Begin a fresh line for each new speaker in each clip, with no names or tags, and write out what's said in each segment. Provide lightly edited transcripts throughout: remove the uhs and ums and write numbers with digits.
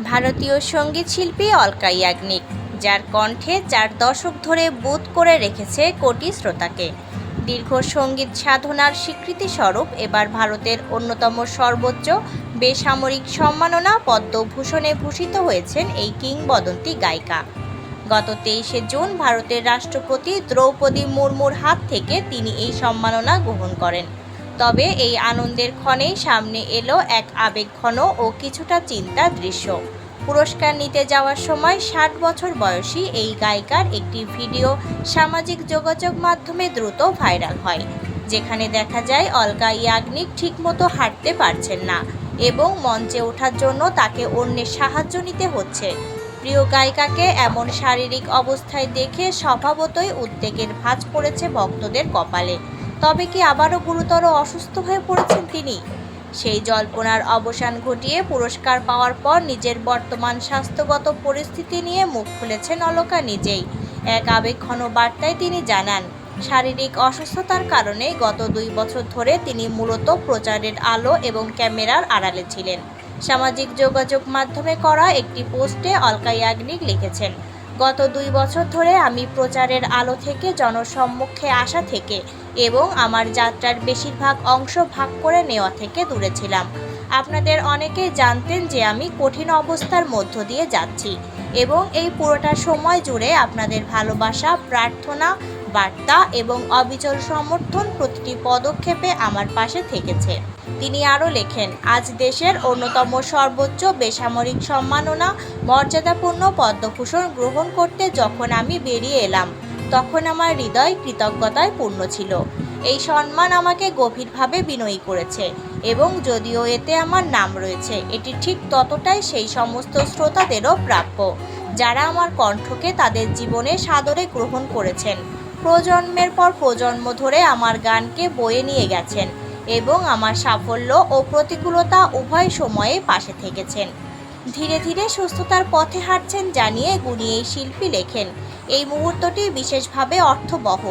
ভারতীয় সঙ্গীত শিল্পী অলকা ইয়াগনিক, যার কণ্ঠে 4 দশক ধরে বুঁদ করে রেখেছে কোটি শ্রোতাকে। দীর্ঘ সঙ্গীত সাধনার স্বীকৃতিস্বরূপ এবার ভারতের অন্যতম সর্বোচ্চ বেসামরিক সম্মাননা পদ্মভূষণে ভূষিত হয়েছেন এই কিংবদন্তি গায়িকা। গত 23শে জুন ভারতের রাষ্ট্রপতি দ্রৌপদী মুর্মুর হাত থেকে তিনি এই সম্মাননা গ্রহণ করেন। তবে এই আনন্দের ক্ষণেই সামনে এলো এক আবেগঘন ও কিছুটা চিন্তার দৃশ্য। পুরস্কার নিতে যাওয়ার সময় 60 বছর বয়সী এই গায়িকার একটি ভিডিও সামাজিক যোগাযোগ মাধ্যমে দ্রুত ভাইরাল হয়, যেখানে দেখা যায় অলকা ইয়াগনিক ঠিকমতো হাঁটতে পারছেন না এবং মঞ্চে ওঠার জন্য তাকে অন্যের সাহায্য নিতে হচ্ছে। প্রিয় গায়িকাকে এমন শারীরিক অবস্থায় দেখে স্বভাবতই উদ্বেগের ভাঁজ পড়েছে ভক্তদের কপালে। তবে কি আবারও গুরুতর অসুস্থ হয়ে পড়েছেন তিনি? সেই জল্পনার অবসান ঘটিয়ে পুরস্কার পাওয়ার পর নিজের বর্তমান স্বাস্থ্যগত পরিস্থিতি নিয়ে মুখ খুলেছেন অলকা নিজেই। এক আবেগঘন বার্তায় তিনি জানান, শারীরিক অসুস্থতার কারণে গত 2 বছর ধরে তিনি মূলত প্রচারের আলো এবং ক্যামেরার আড়ালে ছিলেন। সামাজিক যোগাযোগ মাধ্যমে করা একটি পোস্টে অলকা ইয়াগনিক লিখেছেন, গত 2 বছর ধরে আমি প্রচারের আলো থেকে জনসম্মুখে আসা থেকে এবং আমার যাত্রার বেশিরভাগ অংশ ভাগ করে নেওয়া থেকে দূরে ছিলাম। আপনাদের অনেকেই জানতেন যে আমি কঠিন অবস্থার মধ্য দিয়ে যাচ্ছি এবং এই পুরোটা সময় জুড়ে আপনাদের ভালোবাসা, প্রার্থনা, বার্তা এবং অবিচল সমর্থন প্রতিটি পদক্ষেপে আমার পাশে থেকেছে। তিনি আরও লেখেন, আজ দেশের অন্যতম সর্বোচ্চ বেসামরিক সম্মাননা মর্যাদাপূর্ণ পদ্মভূষণ গ্রহণ করতে যখন আমি বেরিয়ে এলাম, তখন আমার হৃদয় কৃতজ্ঞতায় পূর্ণ ছিল। এই সম্মান আমাকে গভীরভাবে বিনয়ী করেছে এবং যদিও এতে আমার নাম রয়েছে, এটি ঠিক ততটাই সেই সমস্ত শ্রোতাদেরও প্রাপ্য যারা আমার কণ্ঠকে তাদের জীবনে সাদরে গ্রহণ করেছেন, প্রজন্মের পর প্রজন্ম ধরে আমার গানকে বয়ে নিয়ে গেছেন এবং আমার সাফল্য ও প্রতিকূলতা উভয় সময়ে পাশে থেকেছেন। ধীরে ধীরে সুস্থতার পথে হাঁটছেন জানিয়ে গুণী এই শিল্পী লেখেন, এই মুহূর্তটি বিশেষভাবে অর্থবহ,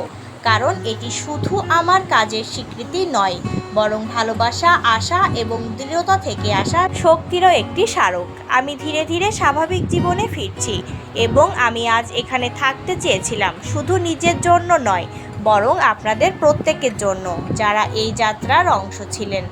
কারণ এটি শুধু আমার কাজের স্বীকৃতি নয়, বরং ভালোবাসা, আশা এবং দৃঢ়তা থেকে আসা শক্তিরও একটি স্মারক। আমি ধীরে ধীরে স্বাভাবিক জীবনে ফিরছি এবং আমি আজ এখানে থাকতে চেয়েছিলাম শুধু নিজের জন্য নয়, বরং আপনাদের প্রত্যেকের জন্য যারা এই যাত্রার অংশ ছিলেন।